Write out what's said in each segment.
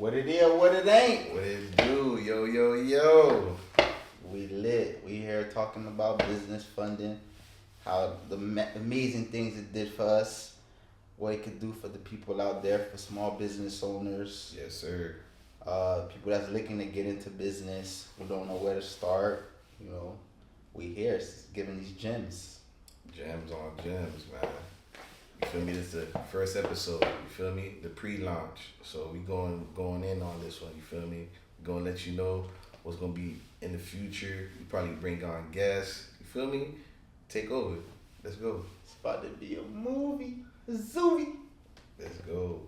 What it is, what it ain't. What it do? Yo, yo, yo. We lit. We here talking about business funding, how the amazing things it did for us, what it could do for the people out there, for small business owners. Yes, sir. People that's looking to get into business, who don't know where to start. You know, we here giving these gems. Gems on gems, man. You feel me? This is the first episode. You feel me? The pre-launch. So we going in on this one. You feel me? We gonna let you know what's gonna be in the future. We probably bring on guests. You feel me? Take over. Let's go. It's about to be a movie, a zoovie. Let's go.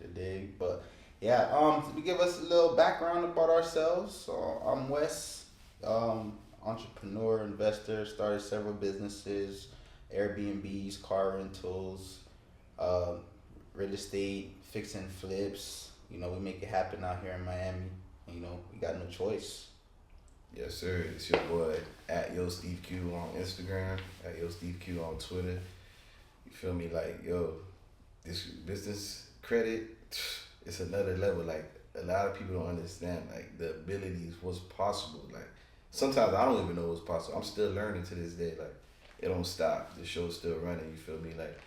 You dig? But yeah, to give us a little background about ourselves. So I'm Wes, entrepreneur, investor, started several businesses, Airbnbs, car rentals, real estate, fix and flips. You know, we make it happen out here in Miami. You know, we got no choice. Yes, sir. It's your boy at Yo Steve Q on Instagram, at Yo Steve Q on Twitter. You feel me? Like, yo, this business credit, it's another level. Like, a lot of people don't understand, like, the abilities, what's possible. Like, sometimes I don't even know what's possible. I'm still learning to this day. Like, it don't stop. The show's still running. You feel me? Like,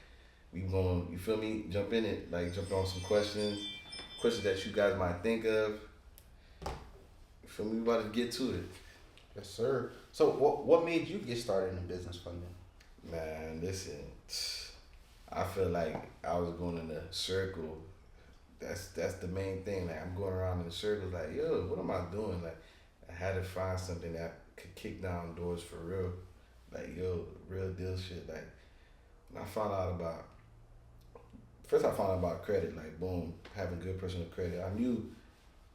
we going, you feel me? Jump in it. Like, jump on some questions that you guys might think of. You feel me? We about to get to it. Yes, sir. So what made you get started in business funding? Man, listen, I feel like I was going in a circle. That's the main thing. Like, I'm going around in a circle. Like, yo, what am I doing? Like, I had to find something that could kick down doors for real. Like, yo, real deal shit. Like, when I found out about, first I found out about credit. Like, boom, having good personal credit. I knew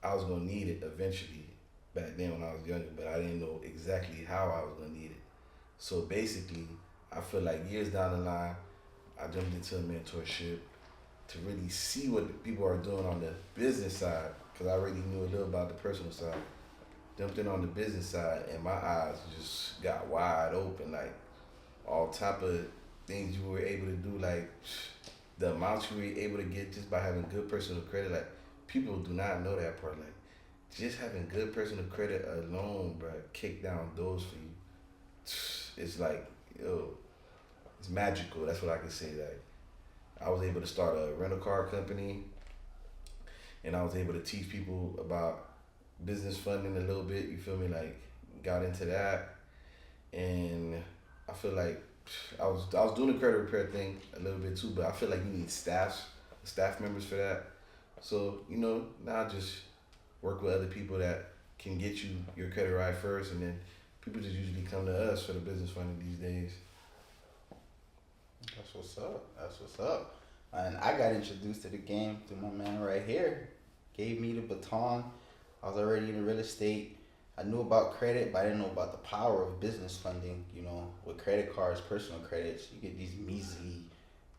I was gonna need it eventually back then when I was younger, but I didn't know exactly how I was gonna need it. So basically, I feel like years down the line, I jumped into a mentorship to really see what the people are doing on the business side, because I already knew a little about the personal side. Jumped in on the business side, and my eyes just got wide open. Like, all type of things you were able to do, like the amounts you were able to get just by having good personal credit. Like, people do not know that part. Like, just having good personal credit alone, bro, kick down doors for you. It's like, yo, it's magical. That's what I can say. Like, I was able to start a rental car company, and I was able to teach people about business funding a little bit. You feel me? Like, got into that, and I feel like I was doing the credit repair thing a little bit too, but I feel like you need staff members for that. So, you know, now I just work with other people that can get you your credit right first, and then people just usually come to us for the business funding these days. That's what's up. That's what's up. And I got introduced to the game through my man right here. Gave me the baton. I was already in real estate. I knew about credit, but I didn't know about the power of business funding. You know, with credit cards, personal credits, you get these measly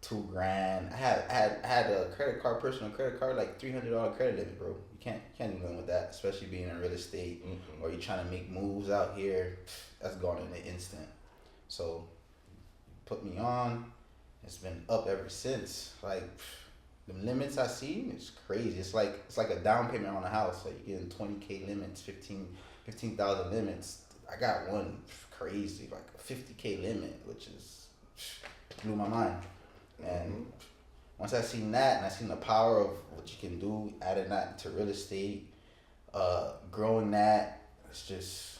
$2,000. I had a personal credit card, like $300 credit limit, bro. You can't do nothing with that, especially being in real estate, or you trying to make moves out here. That's gone in an instant. So, put me on. It's been up ever since. Like, the limits I see, it's crazy. It's like a down payment on a house. Like, you're getting 20K limits, 15,000 limits. I got one crazy, like a 50K limit, which is blew my mind. And once I seen that, and I seen the power of what you can do, adding that to real estate, growing that, it's just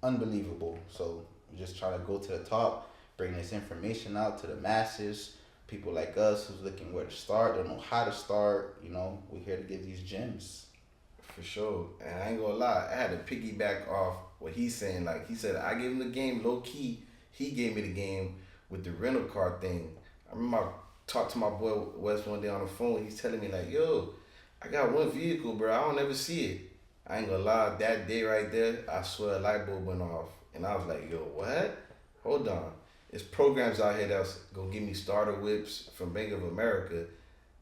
unbelievable. So we're just trying to go to the top, bring this information out to the masses, people like us who's looking where to start, don't know how to start. You know, we're here to give these gems. For sure. And I ain't gonna lie, I had to piggyback off what he's saying. Like, he said, I gave him the game low key. He gave me the game with the rental car thing. I remember I talked to my boy Wes one day on the phone. He's telling me, like, yo, I got one vehicle, bro. I don't ever see it. I ain't gonna lie, that day right there, I swear a light bulb went off. And I was like, yo, what? Hold on. There's programs out here that's gonna give me starter whips from Bank of America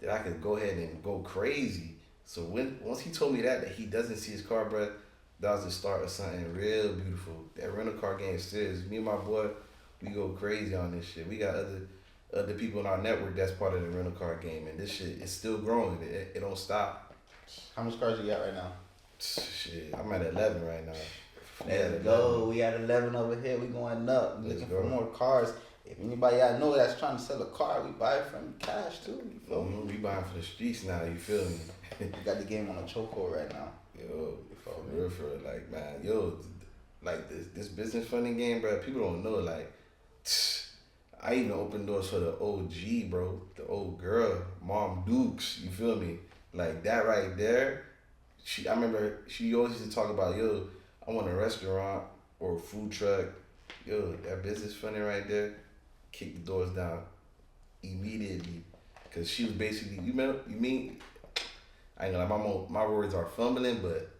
that I could go ahead and go crazy. So once he told me that he doesn't see his car, bro, that was the start of something real beautiful. That rental car game is serious. Me and my boy, we go crazy on this shit. We got other people in our network that's part of the rental car game, and this shit is still growing. It don't stop. How much cars you got right now? Shit, I'm at 11 right now. Let's go. We at 11 over here. We going up. We looking for more cars. If anybody I know that's trying to sell a car, we buy it from cash too. You feel me? We buying for the streets now. You feel me? We got the game on a chokehold right now. Yo, for real, like, man, yo, like this business funding game, bro. People don't know, like, I even opened doors for the OG, bro, the old girl, Mom Dukes. You feel me? Like that right there. I remember she always used to talk about, yo, I want a restaurant or a food truck. Yo, that business funding right there, kick the doors down immediately. Cause she was basically, you mean, I ain't gonna lie, my words are fumbling, but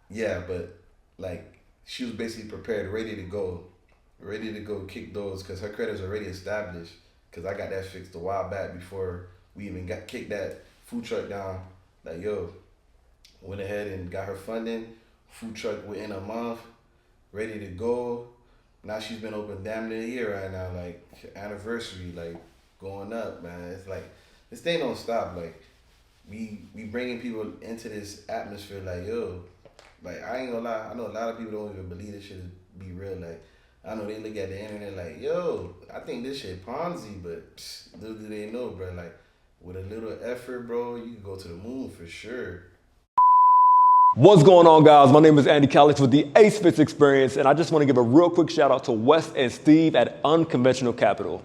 yeah, but like she was basically prepared, ready to go kick doors, cause her credit's already established. Cause I got that fixed a while back before we even got kicked that food truck down. Like, yo, went ahead and got her funding, food truck within a month, ready to go. Now she's been open damn near a year right now, like anniversary, like going up, man. It's like this thing don't stop. Like we bringing people into this atmosphere, like, yo, like I ain't gonna lie, I know a lot of people don't even believe this shit be real. Like I know they look at the internet like, yo, I think this shit Ponzi, but little do they know, bro. Like with a little effort, bro, you can go to the moon for sure. What's going on, guys? My name is Andy Calix with the Ace Fits Experience, and I just want to give a real quick shout out to Wes and Steve at Unconventional Capital.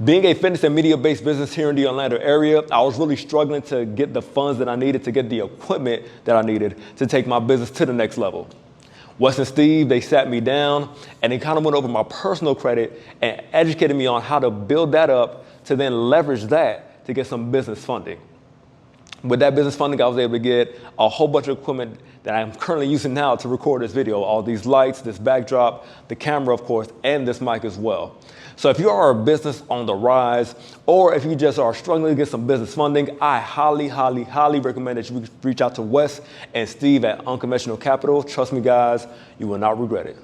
Being a fitness and media-based business here in the Orlando area, I was really struggling to get the funds that I needed to get the equipment that I needed to take my business to the next level. Wes and Steve, they sat me down and they kind of went over my personal credit and educated me on how to build that up to then leverage that to get some business funding. With that business funding, I was able to get a whole bunch of equipment that I'm currently using now to record this video. All these lights, this backdrop, the camera, of course, and this mic as well. So if you are a business on the rise, or if you just are struggling to get some business funding, I highly, highly, highly recommend that you reach out to Wes and Steve at Unconventional Capital. Trust me, guys, you will not regret it.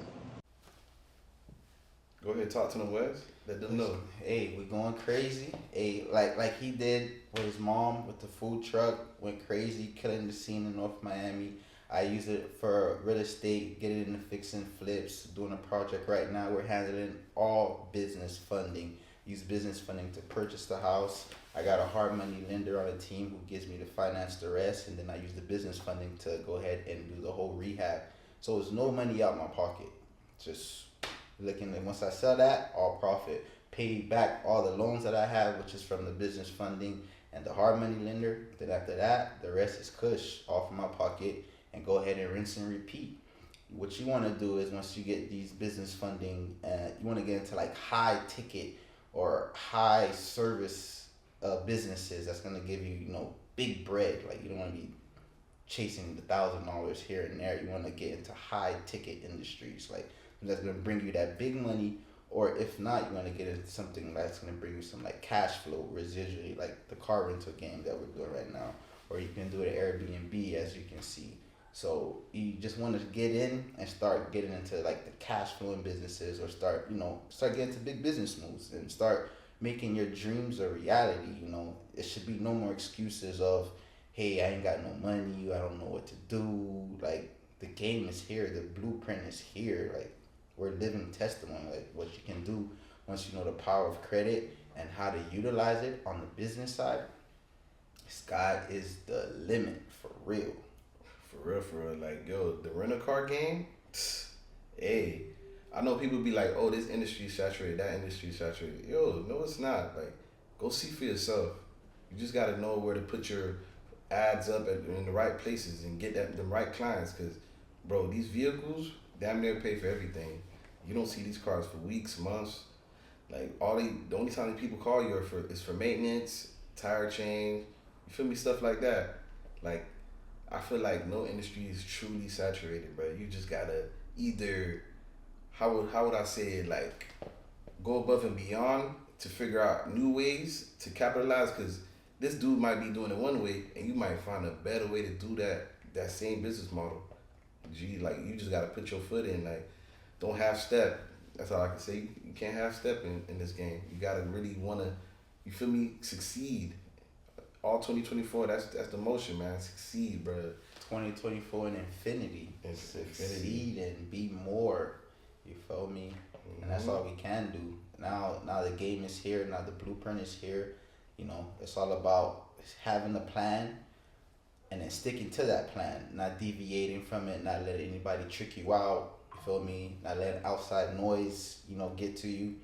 Go ahead, talk to them, Wes. Let them know. Hey, we going crazy. Hey, like he did with his mom with the food truck, went crazy, killing the scene in North Miami. I use it for real estate, get it into fixing flips, doing a project right now. We're handling all business funding. Use business funding to purchase the house. I got a hard money lender on the team who gives me to finance the rest, and then I use the business funding to go ahead and do the whole rehab. So it's no money out my pocket. Just looking at once I sell that, all profit. Pay back all the loans that I have, which is from the business funding and the hard money lender. Then after that, the rest is cush off of my pocket, and go ahead and rinse and repeat. What you want to do is once you get these business funding, you want to get into like high ticket or high service businesses that's going to give you, big bread. Like you don't want to be chasing the $1,000 here and there. You want to get into high ticket industries, like that's going to bring you that big money. Or if not, you want to get into something that's going to bring you some like cash flow residually, like the car rental game that we're doing right now. Or you can do it at Airbnb, as you can see. So you just want to get in and start getting into like the cash flowing businesses, or start getting into big business moves and start making your dreams a reality. It should be no more excuses of, hey, I ain't got no money, I don't know what to do. Like the game is here, the blueprint is here. Like we're living testimony, like what you can do once you know the power of credit and how to utilize it on the business side. Sky is the limit for real. For real. Like, yo, the rental car game, hey, I know people be like, oh, this industry is saturated, that industry is saturated. Yo, no, it's not. Like, go see for yourself. You just got to know where to put your ads up in the right places and get the right clients. Because, bro, these vehicles damn near pay for everything. You don't see these cars for weeks, months. Like, the only time people call you is for maintenance, tire change, you feel me, stuff like that. Like, I feel like no industry is truly saturated, bro. You just gotta either, how would I say it, like, go above and beyond to figure out new ways to capitalize, because this dude might be doing it one way and you might find a better way to do that same business model. Gee, like, you just gotta put your foot in, like, don't half step. That's all I can say. You can't half step in this game. You gotta really wanna, you feel me, succeed. all 2024. That's the motion, man. Succeed, bro. 2024 in infinity. It's Succeed and be more. You feel me? And that's all we can do. Now the game is here. Now the blueprint is here. You know, it's all about having a plan and then sticking to that plan, not deviating from it, not letting anybody trick you out. You feel me? Not letting outside noise, get to you.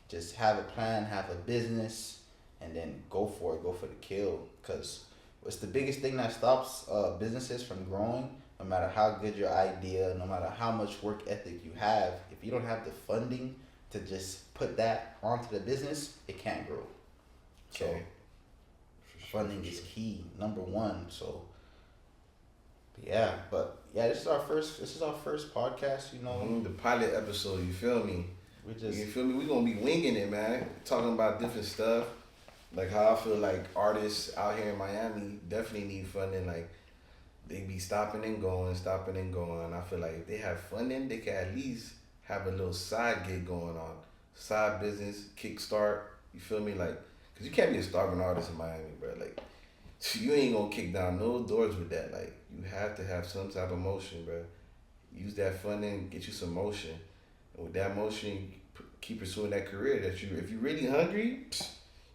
Just have a plan, have a business, and then go for it. Go for the kill. Because what's the biggest thing that stops businesses from growing? No matter how good your idea, no matter how much work ethic you have, if you don't have the funding to just put that onto the business, it can't grow. So funding is key, number one. So this is our first podcast, The pilot episode, you feel me? You feel me? We gonna be winging it, man. Talking about different stuff. Like how I feel like artists out here in Miami definitely need funding. Like they be stopping and going. I feel like if they have funding, they can at least have a little side gig going on. Side business, kickstart. You feel me? Like, cause you can't be a starving artist in Miami, bro. Like, you ain't gonna kick down no doors with that. Like, you have to have some type of motion, bro. Use that funding, get you some motion. And with that motion, keep pursuing that career if you're really hungry,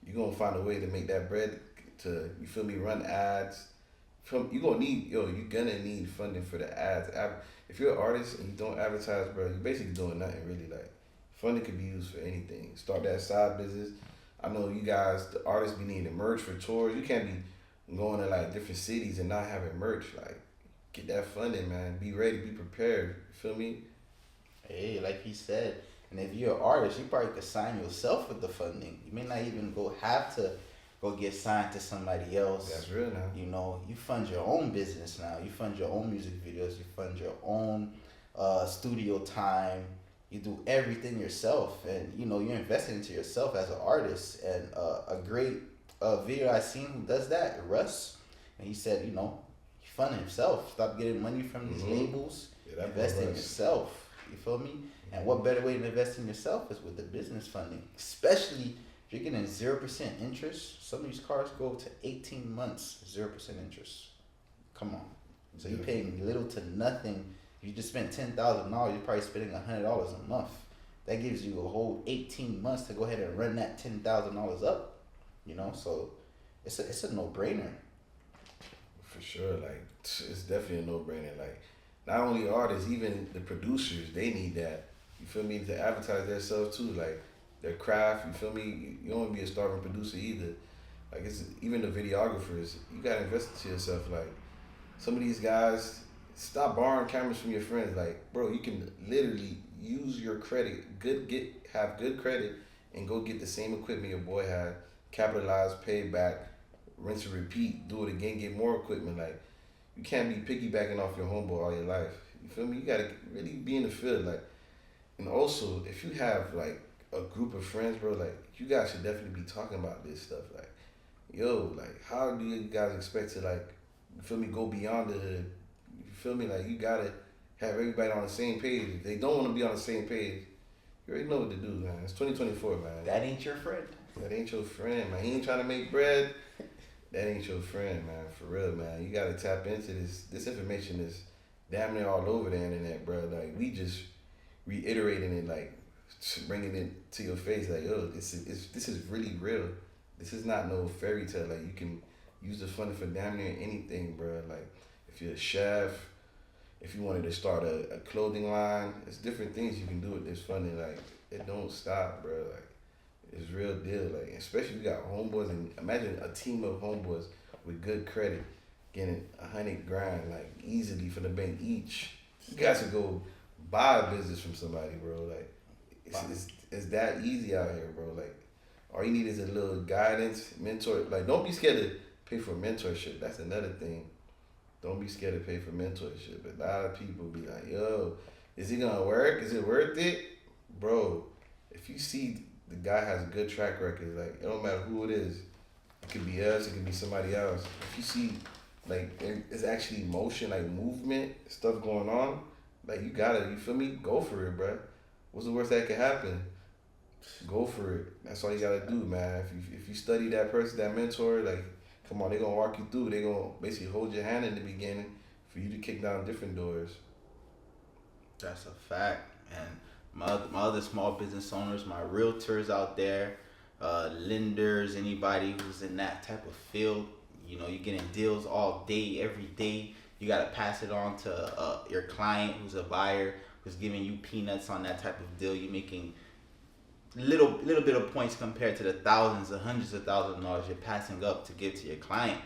you're gonna find a way to make that bread to, you feel me, run ads. You're gonna need funding for the ads. If you're an artist and you don't advertise, bro, you're basically doing nothing really. Like, funding could be used for anything. Start that side business. I know you guys, the artists, be needing merch for tours. You can't be going to like different cities and not having merch. Like, get that funding, man. Be ready, be prepared. You feel me? Hey, like he said, and if you're an artist, you probably could sign yourself with the funding. You may not even have to go get signed to somebody else. That's real now. You fund your own business now. You fund your own music videos. You fund your own studio time. You do everything yourself, and you're investing into yourself as an artist. And a great video I seen who does that, Russ, and he said, he funded himself. Stop getting money from these labels. Invest in yourself. You feel me? And what better way to invest in yourself is with the business funding, especially if you're getting 0% interest. Some of these cars go to 18 months, 0% interest. Come on. So you're paying little to nothing. If you just spend $10,000, you're probably spending $100 a month. That gives you a whole 18 months to go ahead and run that $10,000 up. So it's a no-brainer. For sure, like it's definitely a no-brainer. Like, not only artists, even the producers, they need that. You feel me? To advertise themselves too, like their craft. You feel me? You don't want to be a starving producer either. Like, it's even the videographers. You gotta invest into yourself. Like, some of these guys, stop borrowing cameras from your friends. Like, bro, you can literally use your credit, have good credit, and go get the same equipment your boy had. Capitalize, pay back, rinse and repeat. Do it again, get more equipment. Like, you can't be piggybacking off your homeboy all your life. You feel me? You gotta really be in the field. Like, and also, if you have like a group of friends, bro, like, you guys should definitely be talking about this stuff. Like, like, how do you guys expect to, like, you feel me, go beyond the hood? You feel me? Like, you gotta have everybody on the same page. If they don't want to be on the same page, you already know what to do, man. It's 2024, man. That ain't your friend. That ain't your friend, man. He ain't trying to make bread. That ain't your friend, man. For real, man. You gotta tap into this. This information is damn near all over the internet, bro. Like, we just reiterating it, like, bringing it to your face, like, this is really real. This is not no fairy tale. Like, you can use the funding for damn near anything, bro. Like, if you're a chef, if you wanted to start a clothing line, it's different things you can do with this funding. Like, it don't stop, bro. Like, it's real deal. Like, especially if you got homeboys, and imagine a team of homeboys with good credit getting $100,000 like easily from the bank each. You guys could go buy a business from somebody, bro. Like, it's that easy out here, bro. Like, all you need is a little guidance, mentor. Like, don't be scared to pay for mentorship. That's another thing. Don't be scared to pay for mentorship. A lot of people be like, is it gonna work? Is it worth it? Bro, if you see the guy has a good track record, like, it don't matter who it is. It could be us, it could be somebody else. If you see, like, it's actually motion, like movement, stuff going on, like, you feel me? Go for it, bro. What's the worst that could happen? Go for it. That's all you gotta do, man. If you study that person, that mentor, like, come on, they gonna walk you through. They gonna basically hold your hand in the beginning for you to kick down different doors. That's a fact. And my other small business owners, my realtors out there, lenders, anybody who's in that type of field, you know, you're getting deals all day, every day. You got to pass it on to your client who's a buyer, who's giving you peanuts on that type of deal. You're making little bit of points compared to the thousands or hundreds of thousands of dollars you're passing up to give to your client.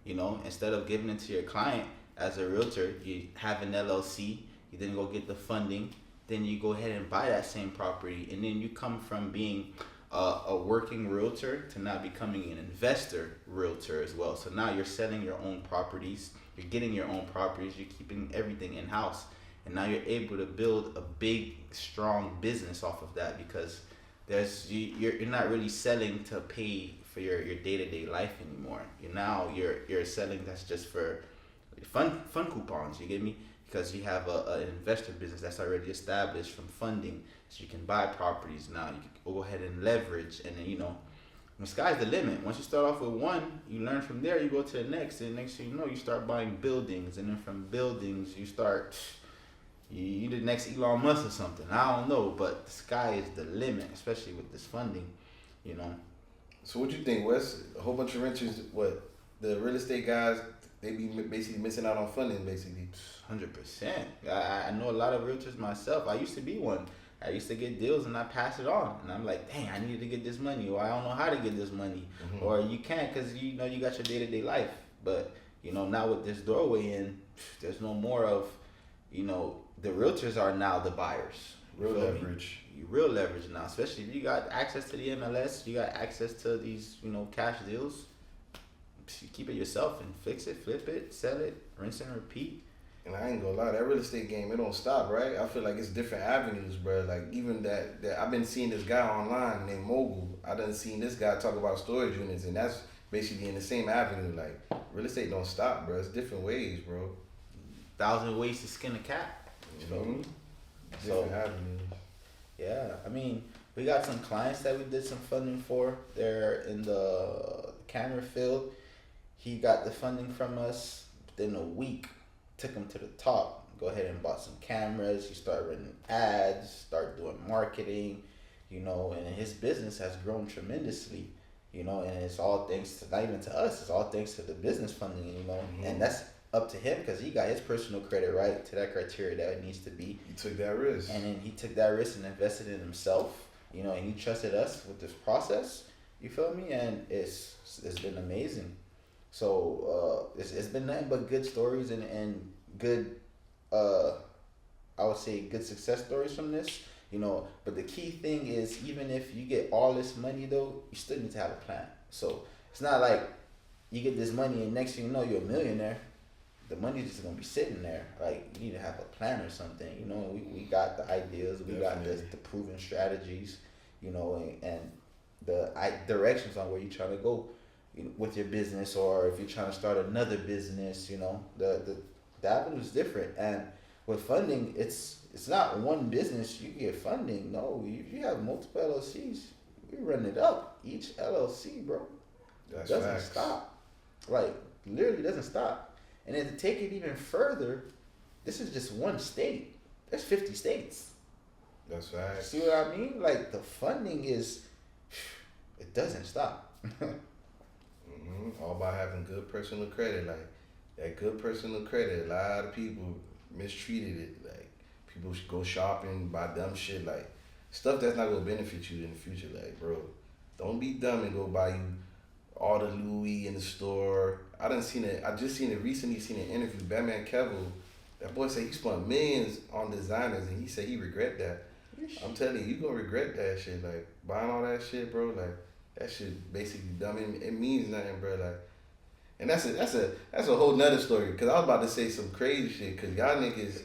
You know, instead of giving it to your client as a realtor, you have an LLC. You then go get the funding. Then you go ahead and buy that same property, and then you come from being a working realtor to now becoming an investor realtor as well. So now you're selling your own properties, you're getting your own properties, you're keeping everything in house, and now you're able to build a big, strong business off of that because you're not really selling to pay for your day-to-day life anymore. You're selling that's just for fun coupons. You get me? Because you have an investor business that's already established from funding, so you can buy properties now. You can go ahead and leverage, and then, you know, the sky's the limit. Once you start off with one, you learn from there, you go to the next, and next thing you know, you start buying buildings, and then from buildings, you start, you the next Elon Musk or something. I don't know, but the sky is the limit, especially with this funding, you know. So what you think, Wes? A whole bunch of renters, the real estate guys, they be basically missing out on funding, basically. 100%. I know a lot of realtors myself. I used to be one. I used to get deals and I pass it on. And I'm like, dang, I needed to get this money, or I don't know how to get this money. Mm-hmm. Or you can't because, you know, you got your day-to-day life. But, you know, now with this doorway in, there's no more of, you know, the realtors are now the buyers. Real leverage. Real leverage now, especially if you got access to the MLS, you got access to these, you know, cash deals. You keep it yourself and fix it, flip it, sell it, rinse and repeat. And I ain't gonna lie, that real estate game, it don't stop, right? I feel like it's different avenues, bro. Like, even that I've been seeing this guy online named Mogul. I done seen this guy talk about storage units, and that's basically in the same avenue. Like, real estate don't stop, bro. It's different ways, bro. 1,000 ways to skin a cat. You know? Mm-hmm. Different avenues. Yeah, I mean, we got some clients that we did some funding for. They're in the camera field. He got the funding from us within a week. Took him to the top. Go ahead and bought some cameras. He started running ads, start doing marketing, you know, and his business has grown tremendously, you know, and it's all thanks to, not even to us, it's all thanks to the business funding, you know, mm-hmm. And that's up to him because he got his personal credit right to that criteria that it needs to be. He took that risk. And then he took that risk and invested in himself, you know, and he trusted us with this process, you feel me? And it's been amazing. So it's been nothing but good stories and good, I would say good success stories from this, you know. But the key thing is, even if you get all this money though, you still need to have a plan. So it's not like you get this money and next thing you know you're a millionaire. The money's just gonna be sitting there. Like, you need to have a plan or something, you know. We got the ideas, we Definitely. Got the proven strategies, you know, and the directions on where you're trying to go with your business, or if you're trying to start another business, you know, the avenue is different. And with funding, it's not one business you get funding. No, you have multiple LLCs. We run it up. Each LLC, bro, doesn't stop. Like, literally doesn't stop. And then to take it even further, this is just one state. There's 50 states. That's facts. See what I mean? Like, the funding is, it doesn't stop. Mm-hmm. All by having good personal credit. Like, that good personal credit, a lot of people mistreated it. Like, people should go shopping, buy dumb shit, like stuff that's not gonna benefit you in the future. Like, bro, don't be dumb and go buy you all the Louis in the store. I just seen recently seen an interview, Batman Cavill. That boy said he spent millions on designers, and he said he regret that. I'm telling you gonna regret that shit. Like, buying all that shit, bro. Like, that shit basically dumb. It means nothing, bro. Like, and that's a whole nother story. Cause I was about to say some crazy shit. Cause y'all niggas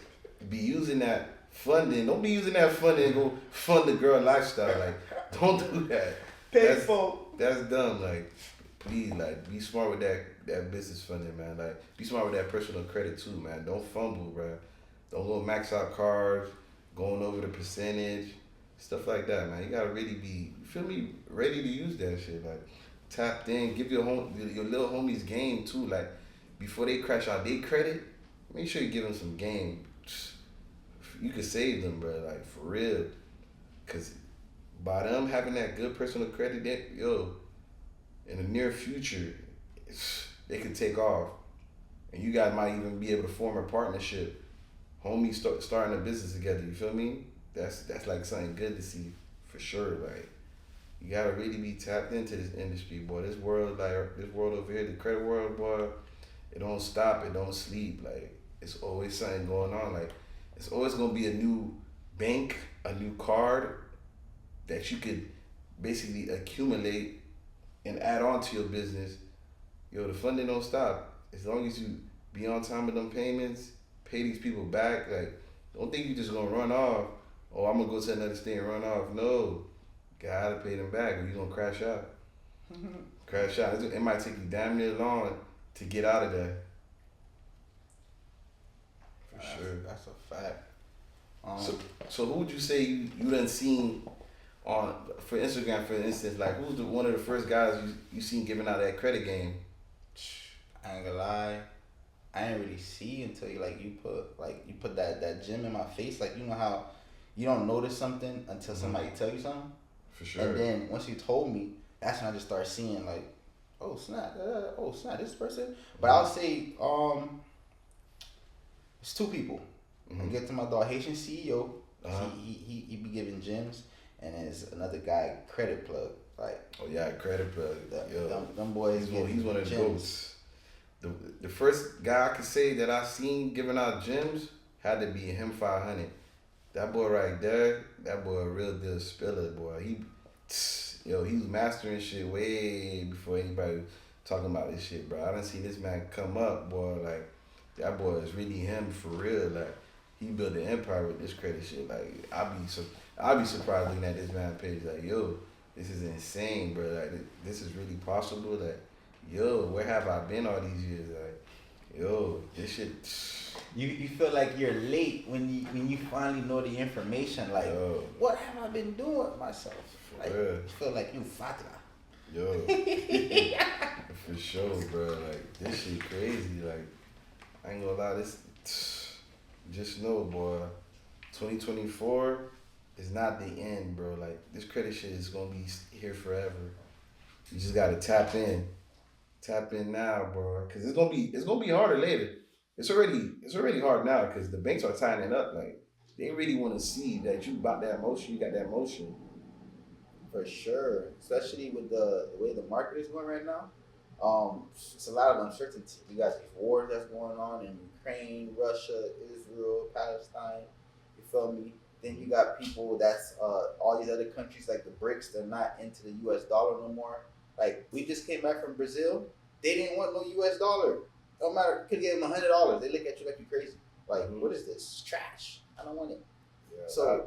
be using that funding. Don't be using that funding and go fund the girl lifestyle. Like, don't do that. That's dumb. Like, please, like, be smart with that business funding, man. Like, be smart with that personal credit too, man. Don't fumble, bro. Don't go max out cards, going over the percentage, stuff like that, man. You gotta really be, you feel me, ready to use that shit. Like, tapped in. Give your little homies game too. Like before they crash out their credit, make sure you give them some game. You could save them, bro. Like for real, cause by them having that good personal credit, in the near future, they could take off, and you guys might even be able to form a partnership. Homies starting a business together. You feel me? That's like something good to see for sure. Like you gotta really be tapped into this industry, boy. This world over here, the credit world, boy. It don't stop. It don't sleep. Like it's always something going on. Like it's always gonna be a new bank, a new card that you could basically accumulate and add on to your business. The funding don't stop. As long as you be on time with them payments, pay these people back. Like, don't think you just gonna run off. Oh, I'm gonna go to another state and run off. No, gotta pay them back, or you gonna crash out. Crash out. It might take you damn near long to get out of there. For sure. That's a fact. So who would you say you done seen on for Instagram, for instance? Like, who's one of the first guys you seen giving out that credit game? I ain't gonna lie, I ain't really see until you put that gem in my face. Like, you know how you don't notice something until somebody tell you something. For sure. And then once you told me, that's when I just started seeing like, oh snap, this person. But I'll say it's two people. I get to my dog Haitian CEO. He be giving gems, and there's another guy, Credit Plug. Like, oh yeah, Credit Plug. Them boys. He's one of the goats. The first guy I could say that I seen giving out gems had to be him 500. That boy right there, that boy a real deal spiller, boy. He was mastering shit way before anybody was talking about this shit, bro. I done seen this man come up, boy. Like, that boy is really him for real. Like, he built an empire with this credit shit. Like, I'll be surprised looking at this man page. Like, yo, this is insane, bro. Like, this is really possible. Like, yo, where have I been all these years? Like, yo, this shit. You feel like you're late when you finally know the information. Like, what have I been doing with myself? Like, you feel like you fatra. Yo, for sure, bro. Like, this shit crazy. Like, I ain't gonna lie, this. Just know, boy, 2024 is not the end, bro. Like, this credit shit is gonna be here forever. You just gotta tap in. Tap in now, bro. Cause it's gonna be harder later. It's already hard now because the banks are tying it up. Like, they really want to see that you got that motion. You got that motion. For sure, especially with the way the market is going right now. It's a lot of uncertainty. You got these wars that's going on in Ukraine, Russia, Israel, Palestine. You feel me? Then you got people that's all these other countries like the BRICS. They're not into the U.S. dollar no more. Like, we just came back from Brazil. They didn't want no U.S. dollar. No matter, you could give them $100. They look at you like you're crazy. Like, what is this? It's trash. I don't want it. Yeah, so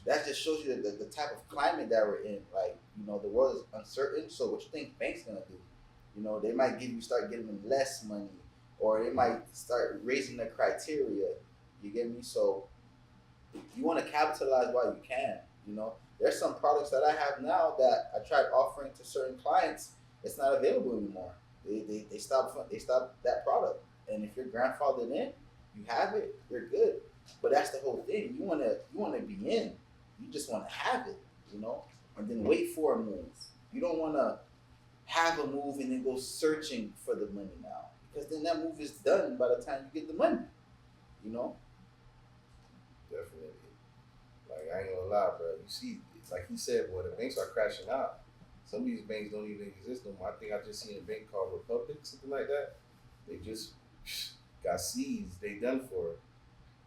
that just shows you the type of climate that we're in. Like, the world is uncertain. So what you think banks gonna do? They might start giving them less money, or they might start raising the criteria. You get me? So you want to capitalize while you can. There's some products that I have now that I tried offering to certain clients. It's not available anymore. They stop that product. And if you're grandfathered in, you have it, you're good. But that's the whole thing. You wanna be in. You just wanna have it, and then wait for a move. You don't wanna have a move and then go searching for the money now. Because then that move is done by the time you get the money. Definitely. Like, I ain't gonna lie, bro. You see, it's like he said, boy, the banks are crashing out. Some of these banks don't even exist no more. I think I just seen a bank called Republic, something like that. They just got seized. They done for.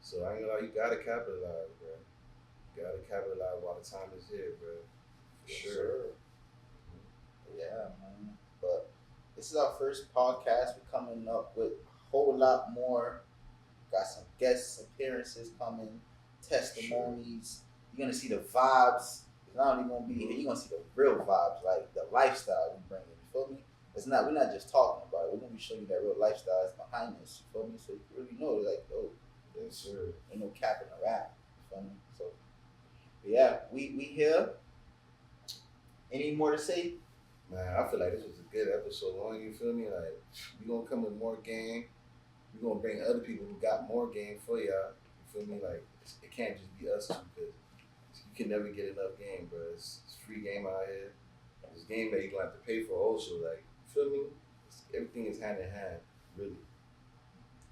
So I ain't gonna lie, you gotta capitalize, bro. You gotta capitalize while the time is here, bro. For sure. Yeah, man. But this is our first podcast. We're coming up with a whole lot more. Got some guest appearances coming, testimonies. You're gonna see the vibes. It's not only gonna be here, you're gonna see the real vibes, like the lifestyle we bring in. You feel me? We're not just talking about it. We're gonna be showing you that real lifestyle that's behind this. You feel me? So you really know, like, oh, yes, sir. Ain't no capping around. You feel me? So, but yeah, we here. Any more to say? Man, I feel like this was a good episode. Long, you feel me? Like, we gonna come with more game. We gonna bring other people who got more game for y'all. You feel me? Like, it can't just be us two, because you can never get enough game, bro. It's free game out here. It's game that you gonna have to pay for also. Like, you feel me? Everything is hand in hand, really.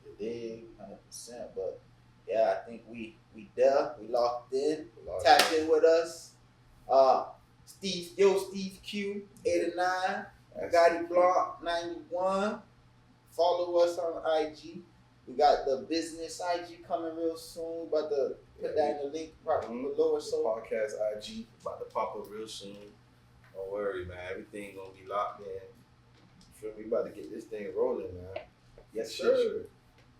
You dig? 100%. But yeah, I think we there. We locked in. Tapped in with us. Steve Q 89. Gotti Block 91. Follow us on IG. We got the business IG coming real soon. About to put that in the link right below or so. Podcast IG about to pop up real soon. Don't worry, man. Everything gonna be locked in. You feel me? We about to get this thing rolling, man. Yes, sir.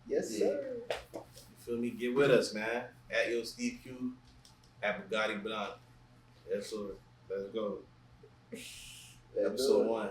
Yes, Yeah. sir. You feel me? Get with us, man. At Yo Steve Q, at Bugatti Blanc. Yes, sir. Let's go. Episode 1.